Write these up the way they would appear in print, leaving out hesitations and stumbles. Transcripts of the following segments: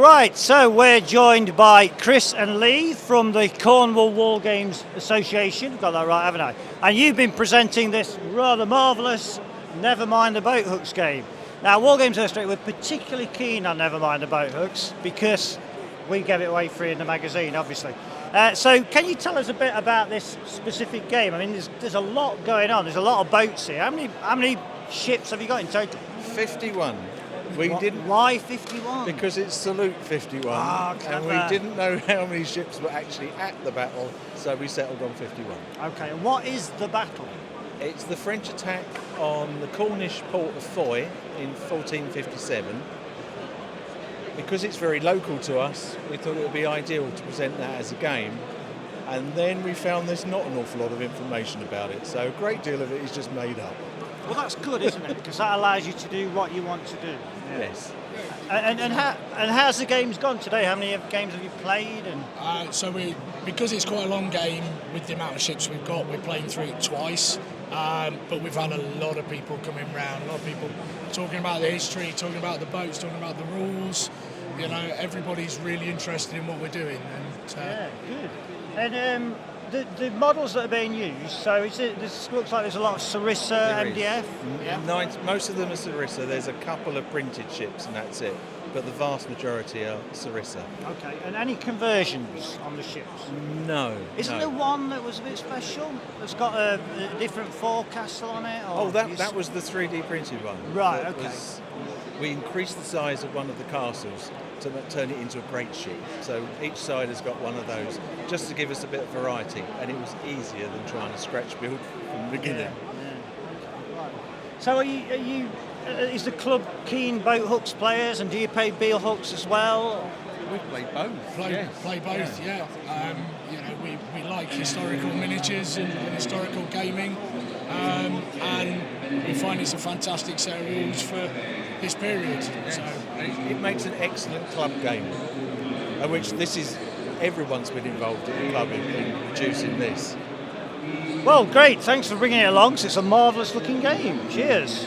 Right, so we're joined by Chris and Lee from the Cornwall Wargames Association. Got that right, haven't I? And you've been presenting this rather marvellous Never Mind the Boat Hooks game. Now, Wargames Illustrated, we're particularly keen on Never Mind the Boat Hooks because we give it away free in the magazine, obviously. So can you tell us a bit about this specific game? I mean, there's a lot going on. There's a lot of boats here. How many ships have you got in total? 51. Why 51? Because it's Salute 51, and we didn't know how many ships were actually at the battle, so we settled on 51. Okay, and what is the battle? It's the French attack on the Cornish port of Foy in 1457. Because it's very local to us, we thought it would be ideal to present that as a game. And then we found there's not an awful lot of information about it, so a great deal of it is just made up. Well, that's good, isn't it? Because that allows you to do what you want to do. Yes. And how's the games gone today? How many games have you played? Because it's quite a long game with the amount of ships we've got, we're playing through it twice. But we've had a lot of people coming round, a lot of people talking about the history, talking about the boats, talking about the rules. You know, everybody's really interested in what we're doing. Yeah, good. And the models that are being used, so this looks like there's a lot of Sarissa, MDF. Yeah. Most of them are Sarissa. There's a couple of printed ships and that's it. But the vast majority are Sarissa. Okay, and any conversions on the ships? No. Isn't there one that was a bit special? That's got a different forecastle on it? That was the 3D printed one. Right, okay. We increased the size of one of the castles to turn it into a great ship. So each side has got one of those, just to give us a bit of variety. And it was easier than trying to scratch build from the beginning. Yeah. Right. So is the club keen boat hooks players, and do you play beel hooks as well? We play both. Play both, yeah. You know, we like historical miniatures and historical gaming, and we find it's a fantastic set of rules for this period. So it makes an excellent club game, which everyone's been involved in the club in producing this. Well, great. Thanks for bringing it along. It's a marvellous looking game. Cheers.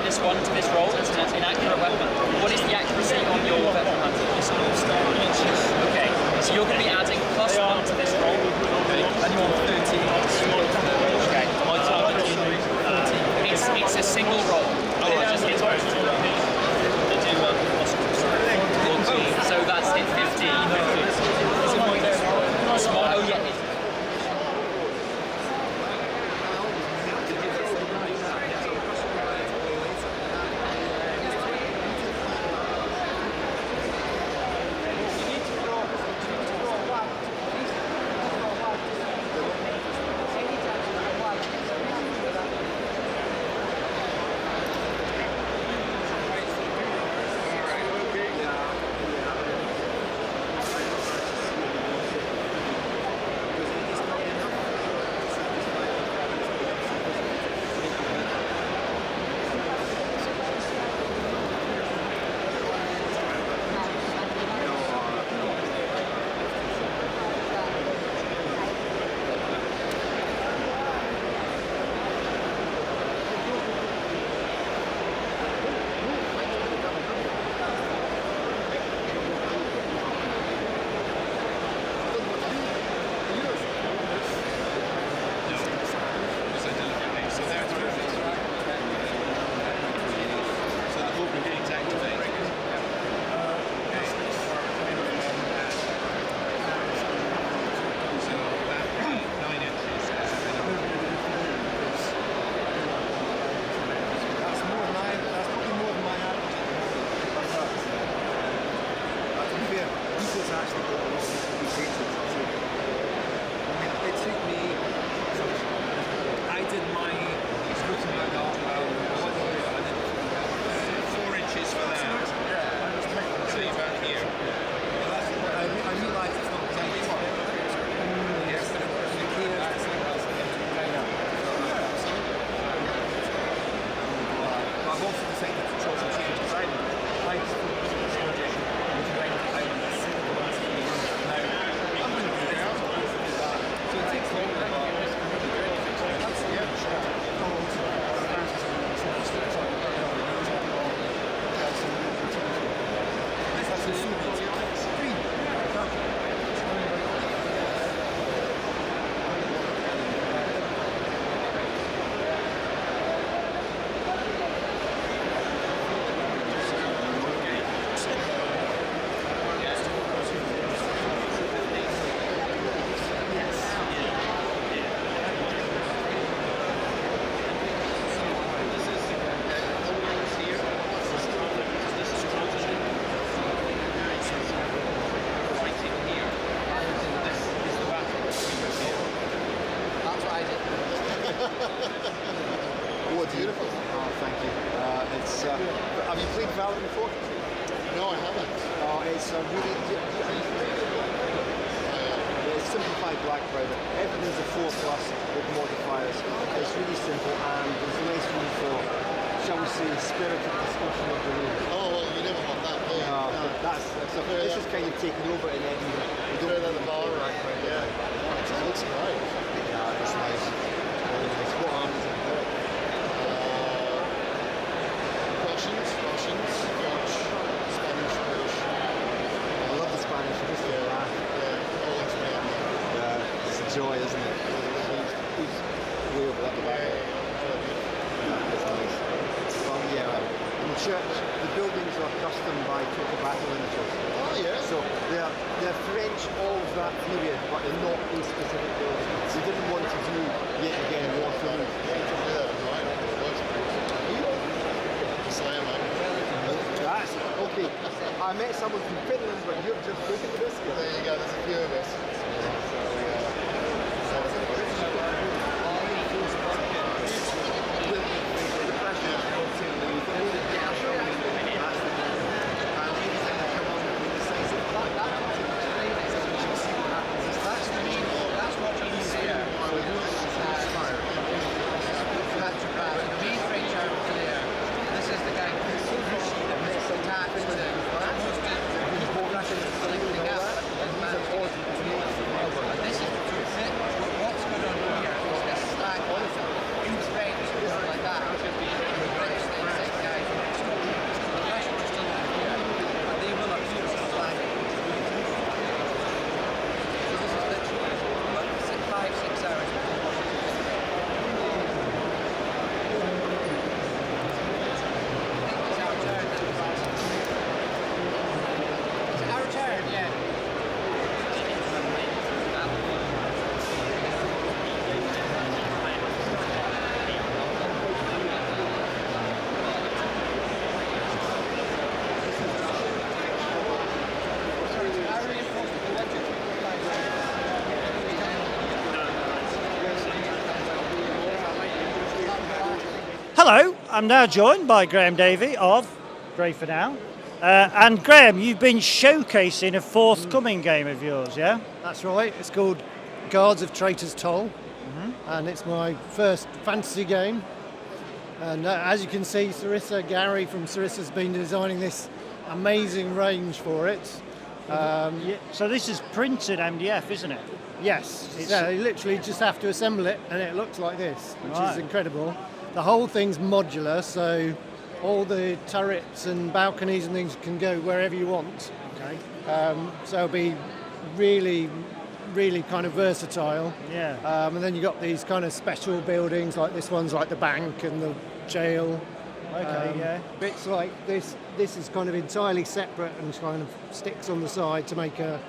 -1 to this roll as an inaccurate weapon. What is the accuracy on your weapon hunter? Okay, so you're going to be adding +1 to this roll, and you're on 13. Okay, it's a single roll. So that's it, 15. Oh yeah. Oh, beautiful. Oh, thank you. Have you played Valorant before? No, I haven't. It's really... It's simplified black powder. Everything's a 4+ with modifiers. It's really simple and there's a nice room for, shall we say, spirited discussion of the room. Oh, well, you never want that, do you? This is kind of taken over in Edinburgh. We don't Straight out the bar, right? Yeah. It looks great. Yeah, it's nice. It's what arms in there. Russians, French, Spanish, British. I love the Spanish, I just feel that. Yeah, all into me. Yeah, it's a joy, isn't it? Who's way over at the back? Yeah, it's nice. In the church, the buildings are custom by Total Battle Images. Oh, yeah. So they're French, all of that period, but they're not a specific building. They didn't want to do, yet again, Waterloo. That's okay. I met someone from Finland, but you're just taking the biscuit. There you go, there's a few of us. Hello, I'm now joined by Graham Davey of Grey for Now. And Graham, you've been showcasing a forthcoming game of yours, yeah? That's right, it's called Guards of Traitor's Toll, and it's my first fantasy game. And as you can see, Gary from Sarissa's been designing this amazing range for it. So this is printed MDF, isn't it? Yes, you literally just have to assemble it and it looks like this, which is incredible. The whole thing's modular, so all the turrets and balconies and things can go wherever you want. Okay. So it'll be really kind of versatile. Yeah. And then you got these kind of special buildings, like this one's like the bank and the jail. Okay, yeah. Bits like this is kind of entirely separate and kind of sticks on the side to make a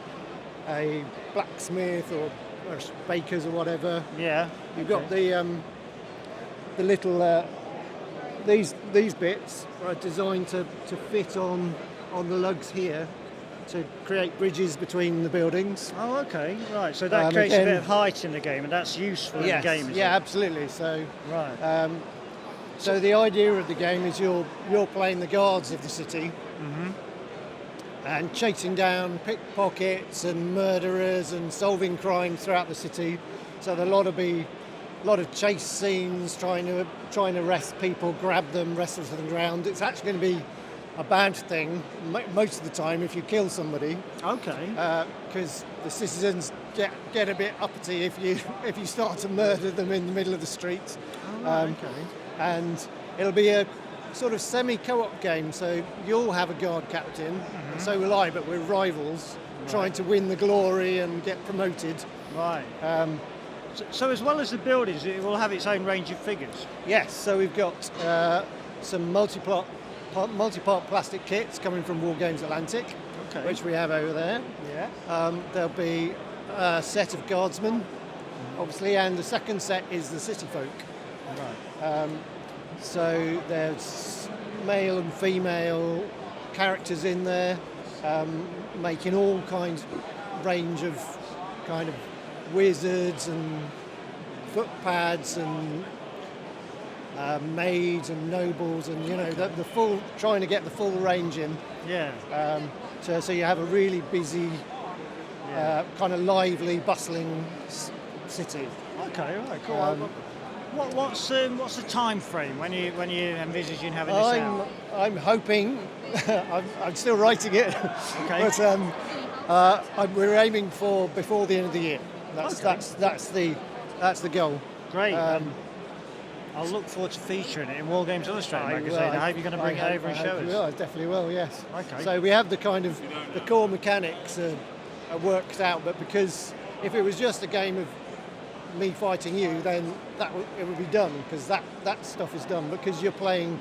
blacksmith or bakers or whatever. Yeah. You've got the little these bits are designed to fit on the lugs here to create bridges between the buildings. Oh, okay, right. So that creates a bit of height in the game, and that's useful in the game, isn't it? Absolutely. So, right. So the idea of the game is you're playing the guards of the city and chasing down pickpockets and murderers and solving crimes throughout the city. So there'll a lot of chase scenes, trying to arrest people, grab them, wrestle to the ground. It's actually going to be a bad thing most of the time if you kill somebody. Okay. Because the citizens get a bit uppity if you start to murder them in the middle of the street. Okay. And it'll be a sort of semi-co-op game, so you'll have a guard captain, and so will I, but we're rivals, trying to win the glory and get promoted. Right. So as well as the buildings, it will have its own range of figures? Yes, so we've got some multi-part plastic kits coming from Wargames Atlantic, which we have over there. Yeah. There'll be a set of guardsmen, obviously, and the second set is the city folk. Right. So there's male and female characters in there, making all kinds range of kind of wizards and footpads and maids and nobles, and the full, trying to get the full range in. Yeah. So you have a really busy, kind of lively, bustling city. Okay. Right. Cool. What's the time frame when you envisaging having this out? I'm hoping. I'm still writing it. Okay. But we're aiming for before the end of the year. That's the goal. Great. I'll look forward to featuring it in Wargames Illustrated magazine. I hope you're going to bring it over and show us. I definitely will. Yes. Okay. So we have the kind of the core mechanics are worked out, but because if it was just a game of me fighting you, then it would be done, because that stuff is done. Because you're playing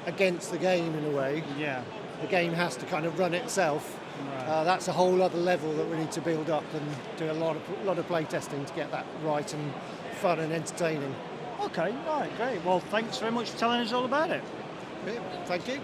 against the game in a way. Yeah. The game has to kind of run itself. Right. That's a whole other level that we need to build up and do a lot of play testing to get that right and fun and entertaining. Okay, right, great. Well, thanks very much for telling us all about it. Yeah, thank you.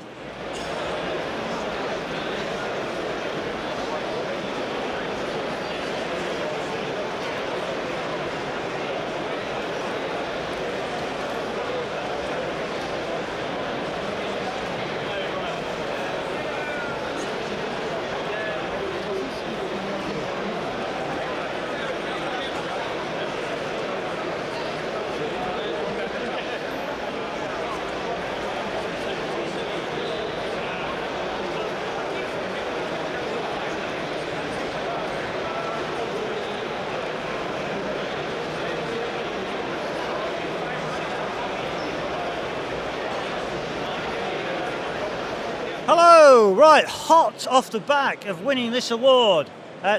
Hello, right, hot off the back of winning this award,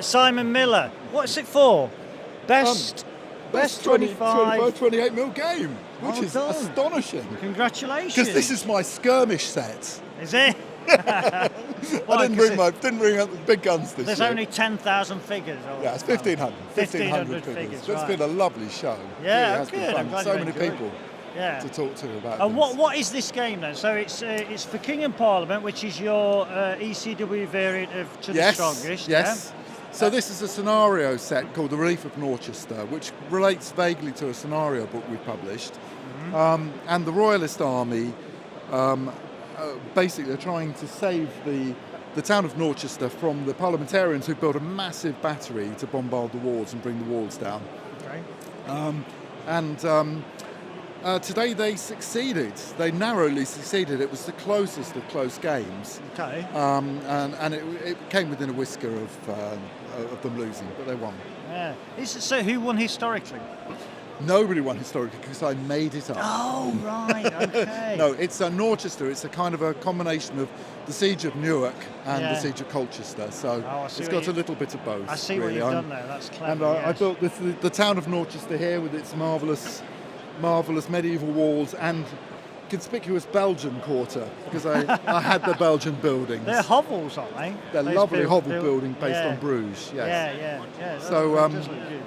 Simon Miller. What's it for? Best 28 mil game, which Well is done. astonishing. Congratulations. Because this is my skirmish set. Is it? I didn't bring up the big guns this There's year. only 10,000 figures. Yeah, it's 1,500. 1,500 figures. figures, It's been a lovely show. Yeah, it has good. been I'm fun. glad So you many enjoyed it. people Yeah. to talk to about And this. what is this game then? So it's for King and Parliament, which is your ECW variant of To the Strongest. Yes. Yeah? So this is a scenario set called The Relief of Norchester, which relates vaguely to a scenario book we published. And the Royalist Army basically are trying to save the town of Norchester from the parliamentarians who built a massive battery to bombard the walls and bring the walls down. Okay. Today they succeeded. They narrowly succeeded. It was the closest of close games. Okay. And it came within a whisker of them losing, but they won. Yeah. So who won historically? Nobody won historically because I made it up. Oh, right, okay. No, it's Norchester. It's a kind of a combination of the Siege of Newark and the Siege of Colchester. So it's got a little bit of both. I see really. what you've done there. That's clever. And I built the town of Norchester here with its marvellous medieval walls and conspicuous Belgian quarter, because I had the Belgian buildings. They're hovels, aren't they? They're lovely hovel building based on Bruges. Yes. Yeah. So does look good.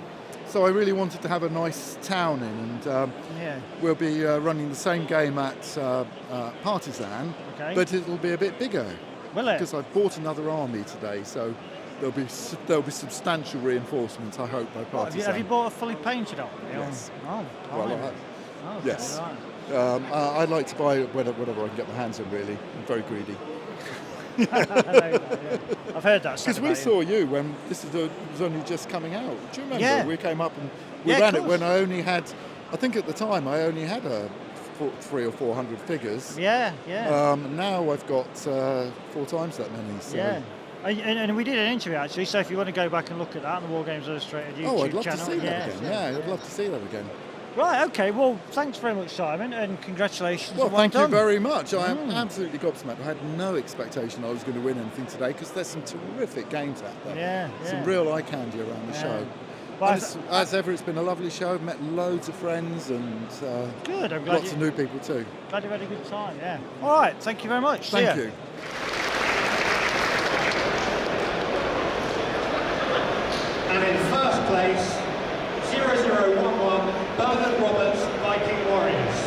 So I really wanted to have a nice town in, and we'll be running the same game at Partisan, but it'll be a bit bigger. Will it? Because I've bought another army today, so there'll be substantial reinforcements, I hope, by Partisan. Have you bought a fully painted army? Yes. Oh, Well, yes. Right. I'd like to buy whatever I can get my hands on, really. I'm very greedy. I've heard that. Because we saw you when this was only just coming out. Do you remember? Yeah. We came up and we ran it when I only had, I think at the time I only had 300 or 400 figures. Yeah. Now I've got 4 times that many. So. Yeah. And we did an interview actually, so if you want to go back and look at that on the Wargames Illustrated YouTube channel. I'd love to see that again. Yeah, I'd love to see that again. Right, okay, well, thanks very much, Simon, and congratulations. Well, thank you very much. I am absolutely gobsmacked. I had no expectation I was going to win anything today, because there's some terrific games out there. Yeah. Some real eye candy around the show. Well, as ever, it's been a lovely show. I've met loads of friends and good. I'm glad lots of new people too. Glad you had a good time, yeah. All right, thank you very much. Thank you. And in first place, 0011, Bernard Roberts, Viking Warriors.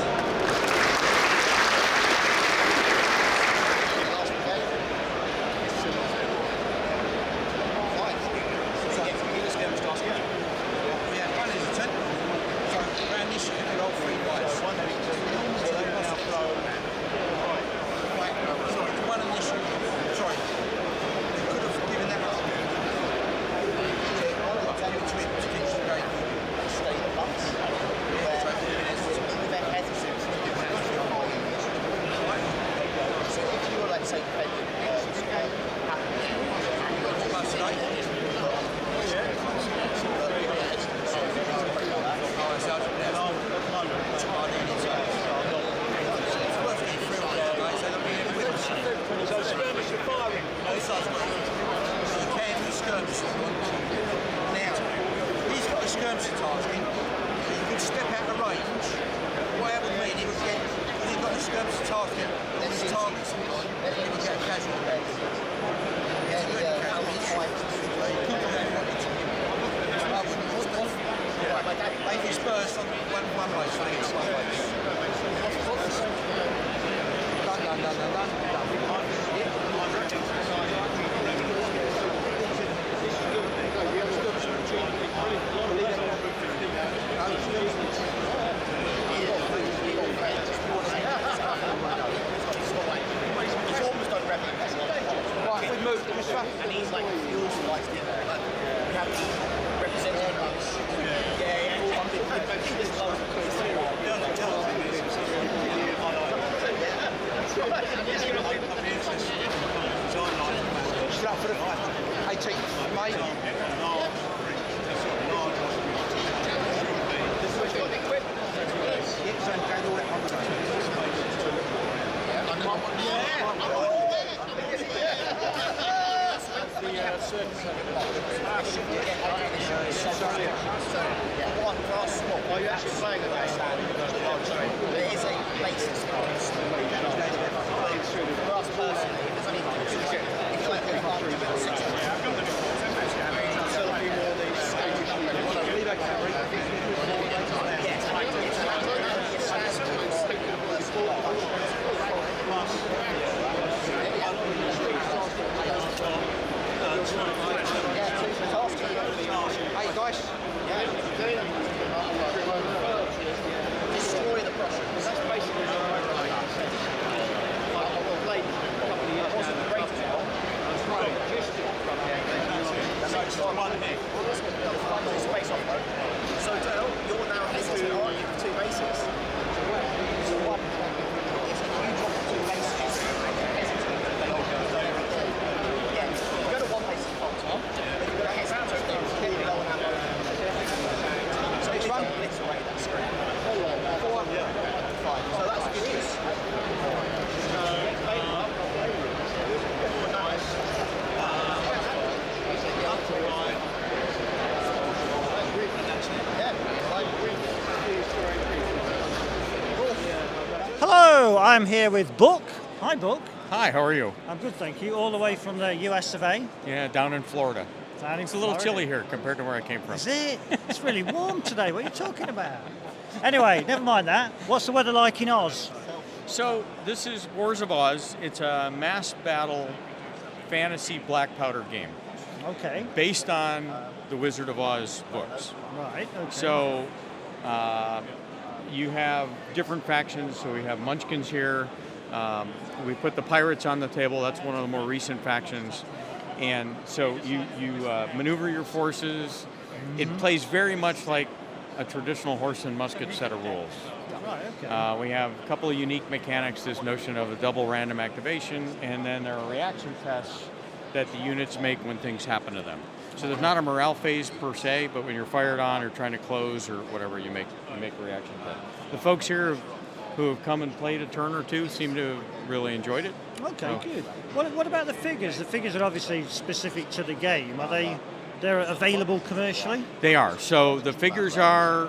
this is one hit. Space off though. So Dale, you're now hesitant, aren't you, for two bases? So one, if you drop two bases, yeah, you go to one base at the top, then you've got to hesitate to clearly lower that low. So it's run obliterate that screen. 4, 5. So that's good use. Hello, I'm here with Book. Hi, Book. Hi, how are you? I'm good, thank you. All the way from the US of A. Yeah, down in Florida. Down in It's a little Florida. chilly here compared to where I came from. Is it? It's really warm today. What are you talking about? Anyway, never mind that. What's the weather like in Oz? So this is Wars of Oz. It's a mass battle fantasy black powder game Okay. based on the Wizard of Oz books. Right. Okay. So you have different factions. So we have Munchkins here. We put the pirates on the table. That's one of the more recent factions. And so you maneuver your forces. It plays very much like a traditional horse and musket set of rules. Right. Okay. We have a couple of unique mechanics, this notion of a double random activation, and then there are reaction tests that the units make when things happen to them. So there's not a morale phase per se, but when you're fired on or trying to close or whatever, you make a reaction test. The folks here who have come and played a turn or two seem to have really enjoyed it. Okay, So- good. What about the figures? The figures are obviously specific to the game. Are they're available commercially? They are. So the figures are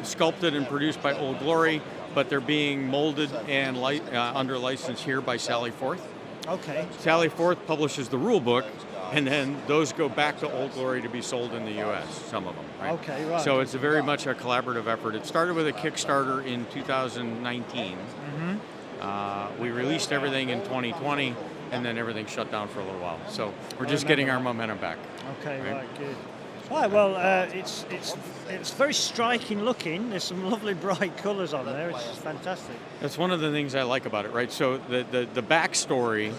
sculpted and produced by Old Glory, but they're being molded and under license here by Sally Forth. Okay. Sally Forth publishes the rule book, and then those go back to Old Glory to be sold in the U.S., some of them. Right? Okay, right. So it's very much a collaborative effort. It started with a Kickstarter in 2019. We released everything in 2020, and then everything shut down for a little while. So we're just getting our momentum back. Okay, Right. right, good. Right, well, it's very striking looking. There's some lovely bright colours on there. It's fantastic. That's one of the things I like about it, right? So the backstory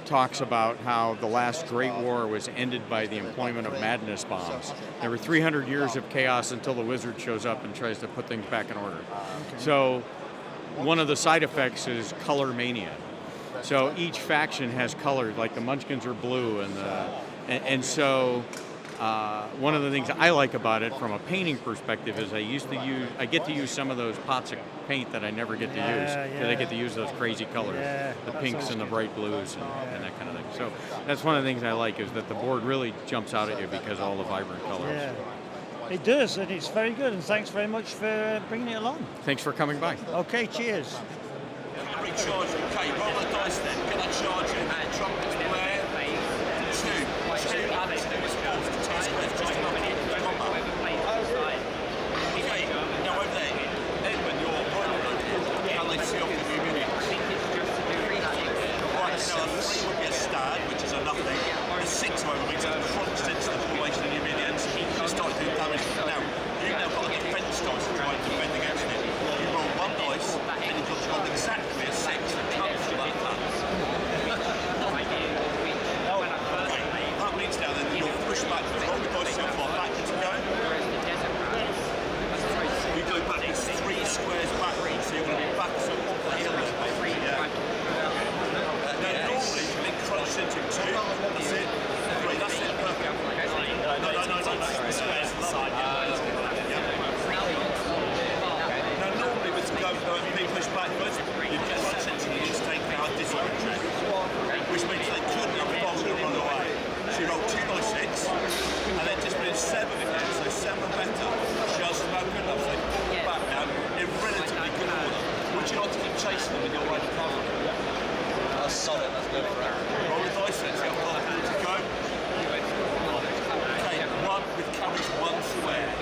talks about how the last Great War was ended by the employment of madness bombs. There were 300 years of chaos until the wizard shows up and tries to put things back in order. So one of the side effects is color mania. So each faction has color, like the Munchkins are blue, and so one of the things I like about it from a painting perspective is I get to use some of those pots of paint that I never get to use, because I get to use those crazy colors, the pinks and the bright blues and that kind of thing. So that's one of the things I like, is that the board really jumps out at you because of all the vibrant colors. Yeah. It does, and it's very good, and thanks very much for bringing it along. Thanks for coming by. Okay, cheers. Recharge. Okay, roll the dice then. Can I charge it? Trumpets where? Two. Two and two is off. Two squares, just enough combo. Okay, now over there. Edmund, you're right. Can they see off the new minions? Right, so a 3 would be a stab, which is a nothing. A 6, however, means it crunched into the formation of new minions. You start doing damage. Now, you've now got a defense dice to try and defend against it. You roll 1 dice, and you've got to roll exactly a 6 that comes from that cut. Okay, that means now then you'll push back, roll the dice so far backwards and go. You go backwards 3 squares backwards, so you're going to be back so off the hill. Yeah. Now normally you can crunch into 2, that's it. 3, that's it, perfect. No, the squares to the side. Now normally with being pushed backwards, you get crunch into the units taking out a disorder check, which means they couldn't have bothered to run away. So you roll 2 dice 6, and then just put in 7 again, so 7 better. Just about good enough, so they fall back now in relatively good order. Would you like to keep chasing them in your right cover? That's solid, that's good. Roll the dice 6, you have 5 to go. Okay, 1 with carries 1 square.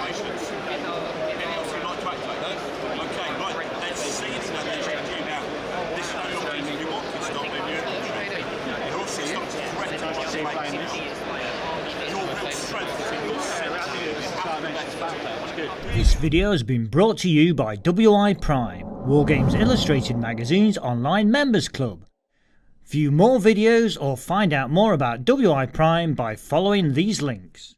Congratulations. Anything else you'd like to activate? No? Okay, right, let's see the damage to you now. This is no longer if you want to stop in your infantry. It also stops the threat of what's right now. Your real strength is in your sense. You have to let it out. This video has been brought to you by WiPrime, Wargames Illustrated magazine's online members club. View more videos or find out more about WiPrime by following these links.